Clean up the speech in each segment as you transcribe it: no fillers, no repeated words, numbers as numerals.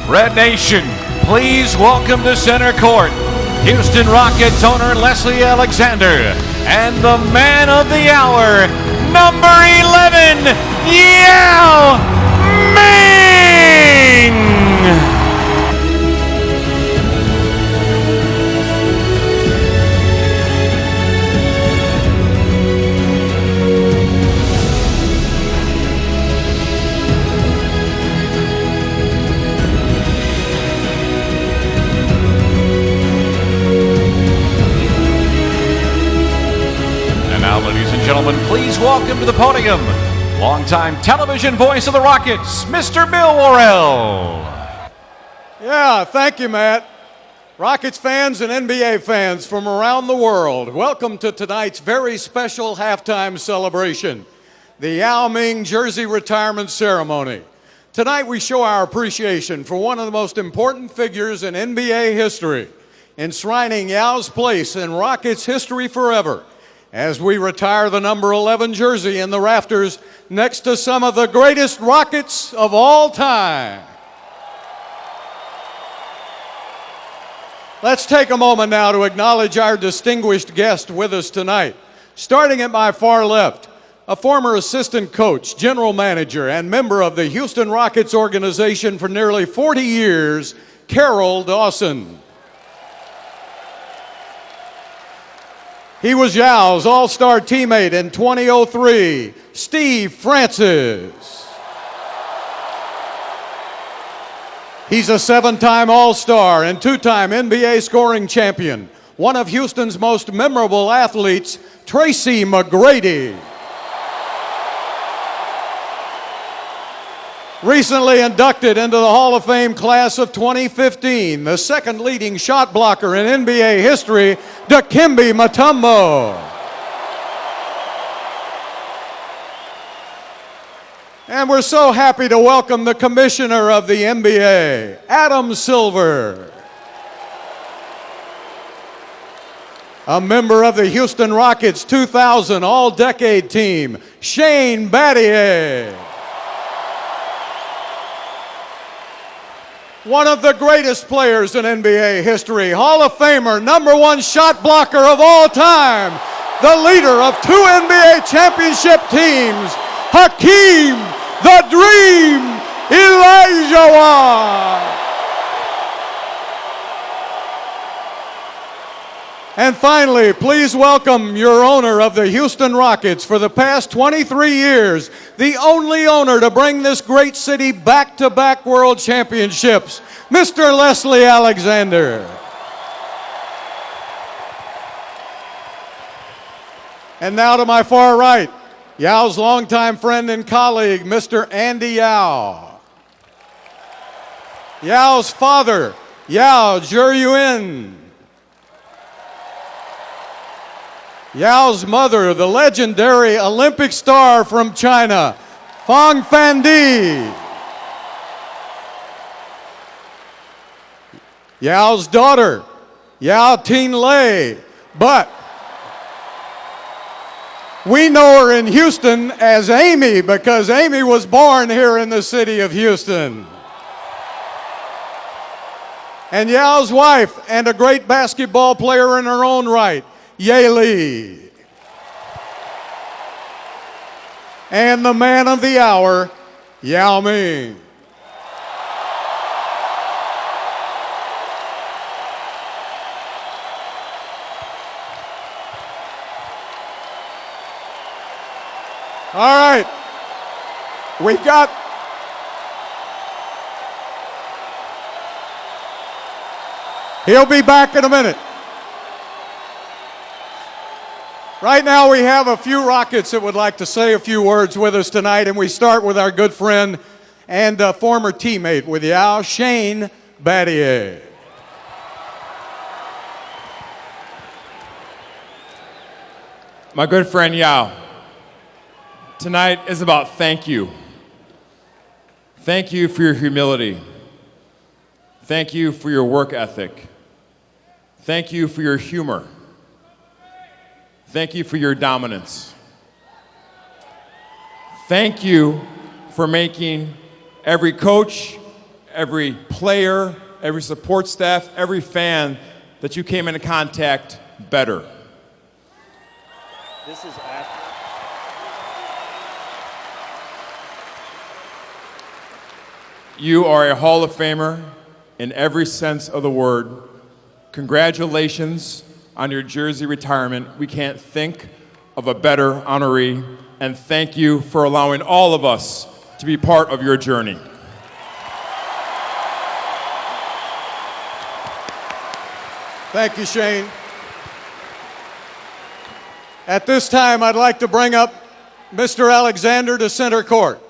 Red Nation, please welcome to center court Houston Rockets owner Leslie Alexander and the man of the hour, number 11, Yao Ming! Ladies and gentlemen, please welcome to the podium, longtime television voice of the Rockets, Mr. Bill Worrell. Yeah, thank you, Matt. Rockets fans and NBA fans from around the world, welcome to tonight's very special halftime celebration, the Yao Ming jersey retirement ceremony. Tonight we show our appreciation for one of the most important figures in NBA history, enshrining Yao's place in Rockets history forever, as we retire the number 11 jersey in the rafters next to some of the greatest Rockets of all time. Let's take a moment now to acknowledge our distinguished guest with us tonight. Starting at my far left, a former assistant coach, general manager, and member of the Houston Rockets organization for nearly 40 years, Carroll Dawson. He was Yao's all-star teammate in 2003, Steve Francis. He's a seven-time All-Star and two-time NBA scoring champion, one of Houston's most memorable athletes, Tracy McGrady. Recently inducted into the Hall of Fame class of 2015, the second leading shot blocker in NBA history, Dikembe Mutombo. And we're so happy to welcome the commissioner of the NBA, Adam Silver. A member of the Houston Rockets 2000 All-Decade Team, Shane Battier. One of the greatest players in NBA history, Hall of Famer, number one shot blocker of all time, the leader of two NBA championship teams, Hakeem the Dream Olajuwon. And finally, please welcome your owner of the Houston Rockets for the past 23 years, the only owner to bring this great city back-to-back world championships, Mr. Leslie Alexander. And now to my far right, Yao's longtime friend and colleague, Mr. Andy Yao. Yao's father, Yao Jiryuan. Yao's mother, the legendary Olympic star from China, Fang Fandi. Yao's daughter, Yao Ting Lei, but we know her in Houston as Amy because Amy was born here in the city of Houston. And Yao's wife and a great basketball player in her own right, Ye Li. And the man of the hour, Yao Ming. All right, he'll be back in a minute. Right now we have a few Rockets that would like to say a few words with us tonight, and we start with our good friend and former teammate with Yao, Shane Battier. My good friend Yao, tonight is about thank you. Thank you for your humility. Thank you for your work ethic. Thank you for your humor. Thank you for your dominance. Thank you for making every coach, every player, every support staff, every fan that you came into contact better. This is after. You are a Hall of Famer in every sense of the word. Congratulations on your jersey retirement. We can't think of a better honoree, and thank you for allowing all of us to be part of your journey. Thank you, Shane. At this time, I'd like to bring up Mr. Alexander to center court.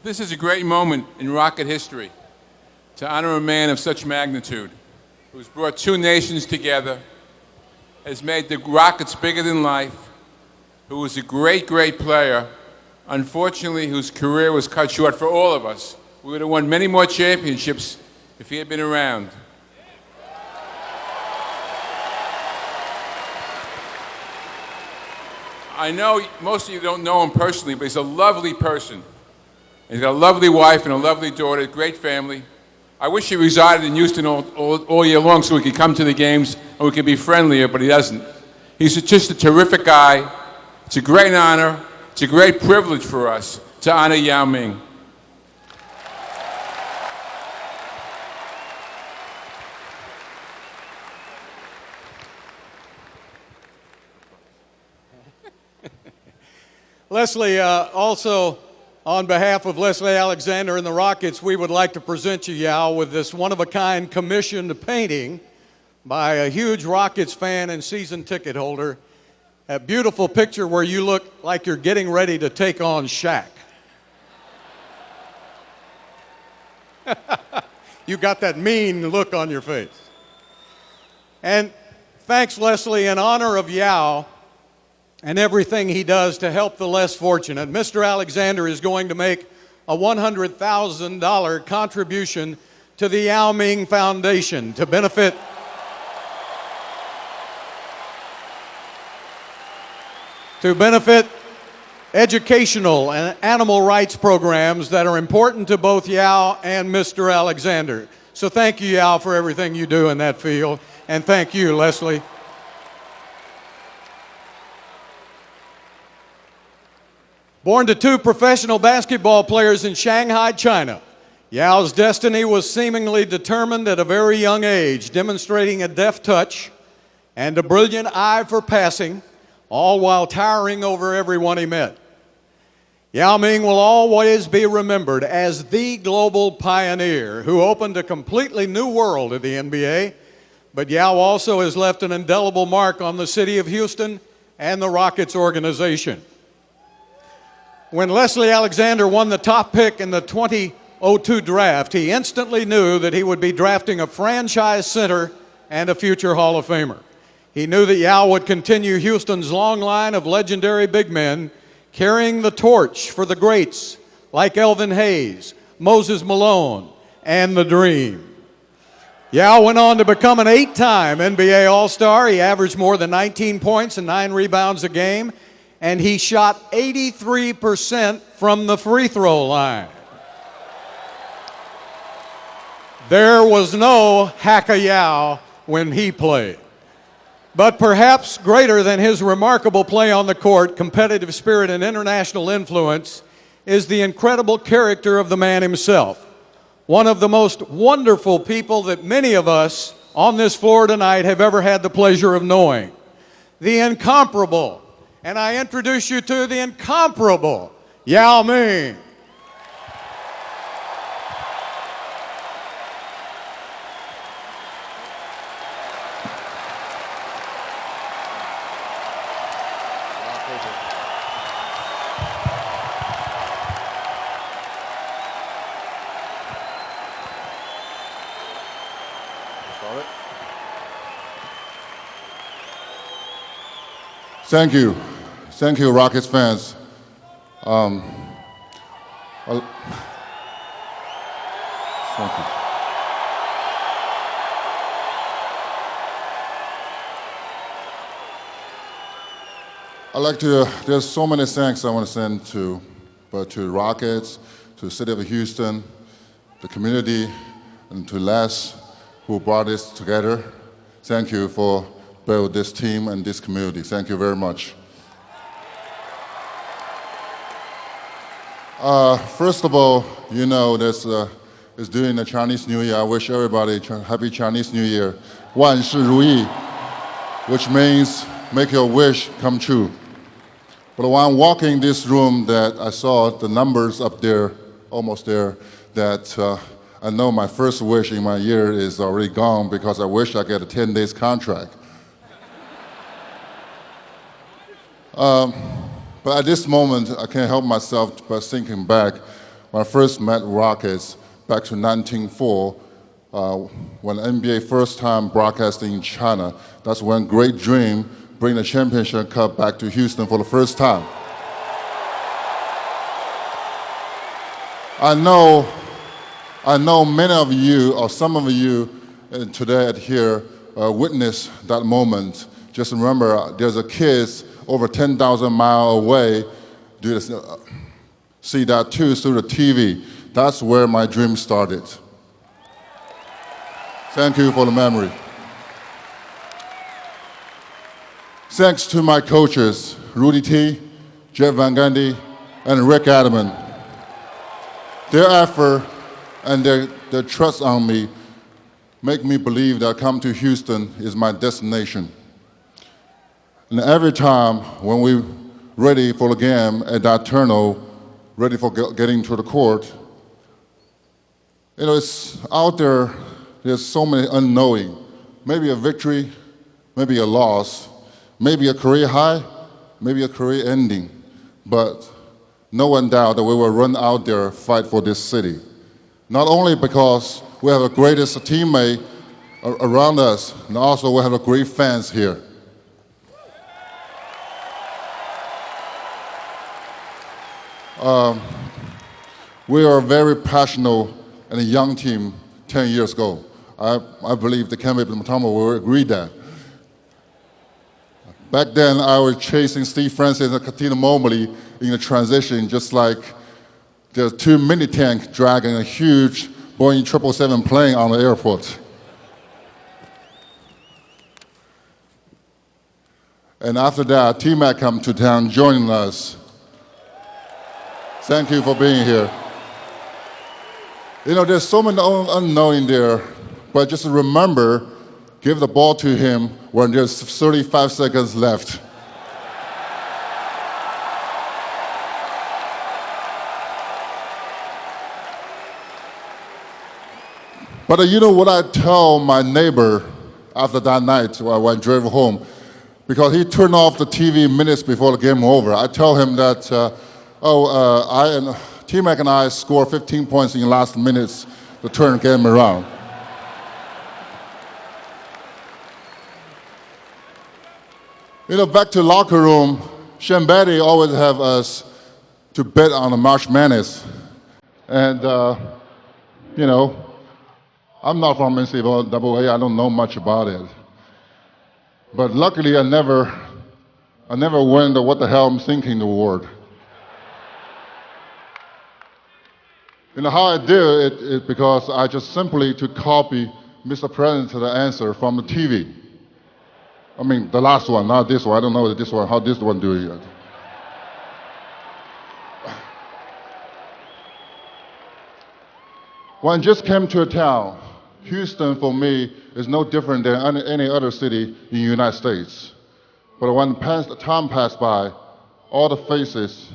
This is a great moment in Rocket history to honor a man of such magnitude who's brought two nations together, has made the Rockets bigger than life, who was a great, great player, unfortunately whose career was cut short for all of us. We would have won many more championships if he had been around. I know most of you don't know him personally, but he's a lovely person. He's got a lovely wife and a lovely daughter, a great family. I wish he resided in Houston all year long so we could come to the games and we could be friendlier, but he doesn't. He's just a terrific guy. It's a great honor. It's a great privilege for us to honor Yao Ming. Leslie, also on behalf of Leslie Alexander and the Rockets, we would like to present you, Yao, with this one-of-a-kind commissioned painting by a huge Rockets fan and season ticket holder. A beautiful picture where you look like you're getting ready to take on Shaq. You got that mean look on your face. And thanks, Leslie, in honor of Yao and everything he does to help the less fortunate, Mr. Alexander is going to make a $100,000 contribution to the Yao Ming Foundation to benefit educational and animal rights programs that are important to both Yao and Mr. Alexander. So thank you, Yao, for everything you do in that field, and thank you, Leslie. Born to two professional basketball players in Shanghai, China, Yao's destiny was seemingly determined at a very young age, demonstrating a deft touch and a brilliant eye for passing, all while towering over everyone he met. Yao Ming will always be remembered as the global pioneer who opened a completely new world of the NBA, but Yao also has left an indelible mark on the city of Houston and the Rockets organization. When Leslie Alexander won the top pick in the 2002 draft, he instantly knew that he would be drafting a franchise center and a future Hall of Famer. He knew that Yao would continue Houston's long line of legendary big men, carrying the torch for the greats like Elvin Hayes, Moses Malone, and The Dream. Yao went on to become an 8-time NBA All-Star. He averaged more than 19 points and 9 rebounds a game, and he shot 83% from the free throw line. There was no Haka-Yao when he played. But perhaps greater than his remarkable play on the court, competitive spirit, and international influence is the incredible character of the man himself. One of the most wonderful people that many of us on this floor tonight have ever had the pleasure of knowing. The incomparable, and I introduce you to the incomparable Yao Ming. Thank you. Thank you, Rockets fans. Thank you. There's so many thanks I want to send to Rockets, to the city of Houston, the community, and to Les, who brought this together. Thank you for building this team and this community. Thank you very much. First of all, you know, it's during the Chinese New Year. I wish everybody happy Chinese New Year. 万事如意, which means make your wish come true. But when I'm walking this room, that I saw the numbers up there, almost there, that I know my first wish in my year is already gone because I wish I get a 10 days contract. But at this moment, I can't help myself but thinking back when I first met Rockets back to 1904, when NBA first time broadcasting in China. That's when Great Dream bring the championship cup back to Houston for the first time. I know many of you, or some of you today here witnessed that moment. Just remember, there's a kids over 10,000 miles away see that too through the TV. That's where my dream started. Thank you for the memory. Thanks to my coaches, Rudy T, Jeff Van Gundy, and Rick Adamant. Their effort and their trust on me make me believe that come to Houston is my destination. And every time when we're ready for the game at that tunnel, ready for getting to the court, you know, it's out there, there's so many unknowing. Maybe a victory, maybe a loss, maybe a career high, maybe a career ending. But no one doubt that we will run out there, fight for this city. Not only because we have the greatest teammate around us, and also we have the great fans here. We are very passionate and a young team 10 years ago. I believe the Kemba Matama will agree that. Back then, I was chasing Steve Francis and Katina Mobley in the transition, just like there's two mini tanks dragging a huge Boeing 777 plane on the airport. And after that, T-Mac come to town joining us. Thank you for being here. You know, there's so many unknown there, but just remember, give the ball to him when there's 35 seconds left. But you know what I tell my neighbor after that night when I drove home? Because he turned off the TV minutes before the game was over. I tell him that, T-Mac and I scored 15 points in the last minutes to turn the game around. You know, back to locker room, Sean Betty always have us to bet on the March Madness. And, you know, I'm not from NCAA, I don't know much about it. But luckily, I never went to what the hell I'm thinking award. You know how I did it is because I just simply to copy Mr. President to the answer from the TV. I mean, the last one, not this one. I don't know this one, how this one doing it. When I just came to a town, Houston for me is no different than any other city in the United States. But when time passed by, all the faces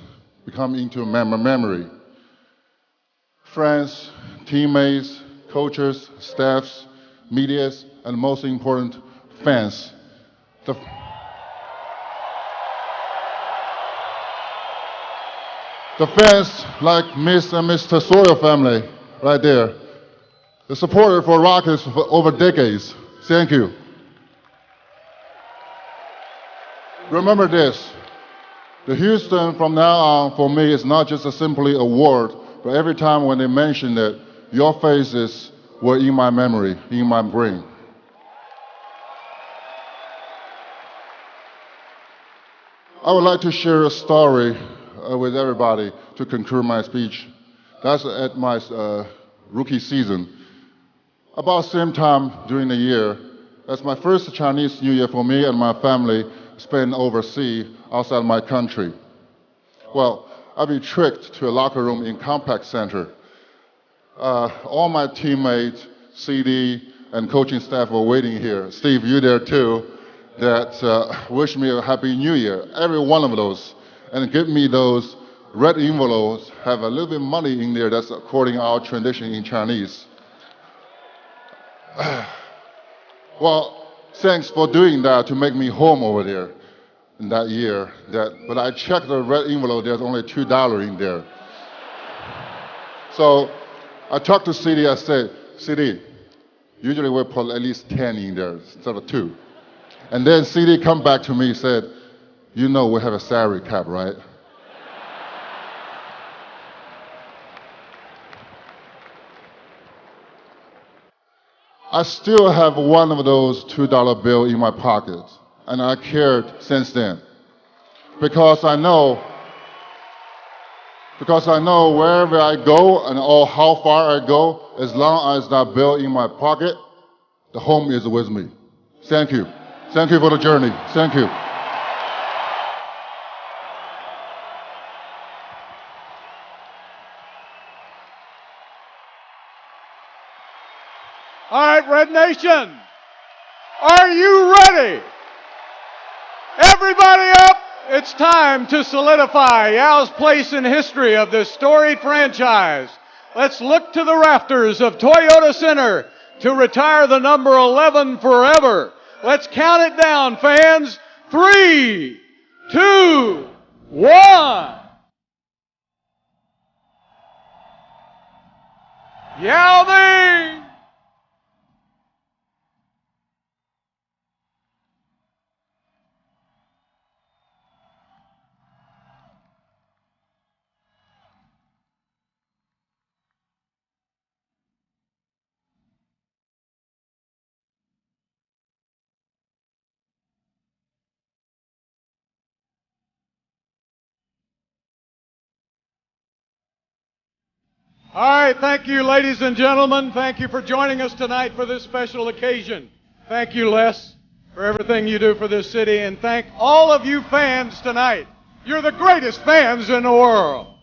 become into memory. Friends, teammates, coaches, staffs, medias, and most important, fans. The fans like Miss and Mr. Sawyer family right there. The supporter for Rockets for over decades. Thank you. Remember this, the Houston from now on for me is not just a simply award, but every time when they mention it, your faces were in my memory, in my brain. I would like to share a story with everybody to conclude my speech. That's at my rookie season. About the same time during the year, that's my first Chinese New Year for me and my family spent overseas outside my country. Well, I've been tricked to a locker room in Compaq Center. All my teammates, CD, and coaching staff were waiting here. Steve, you there too, that wish me a Happy New Year. Every one of those. And give me those red envelopes, have a little bit of money in there that's according to our tradition in Chinese. Well, thanks for doing that to make me home over there in that year. But I checked the red envelope, there's only $2 in there. So I talked to CD, I said, CD, usually we put at least 10 in there instead of 2. And then CD come back to me and said, you know we have a salary cap, right? I still have one of those $2 bills in my pocket, and I cared since then. Because I know wherever I go and or how far I go, as long as that bill in my pocket, the home is with me. Thank you. Thank you for the journey. Thank you. All right, Red Nation, are you ready? Everybody up! It's time to solidify Yao's place in history of this storied franchise. Let's look to the rafters of Toyota Center to retire the number 11 forever. Let's count it down, fans. 3, 2, 1. Yao Ming! All right, thank you, ladies and gentlemen. Thank you for joining us tonight for this special occasion. Thank you, Les, for everything you do for this city, and thank all of you fans tonight. You're the greatest fans in the world.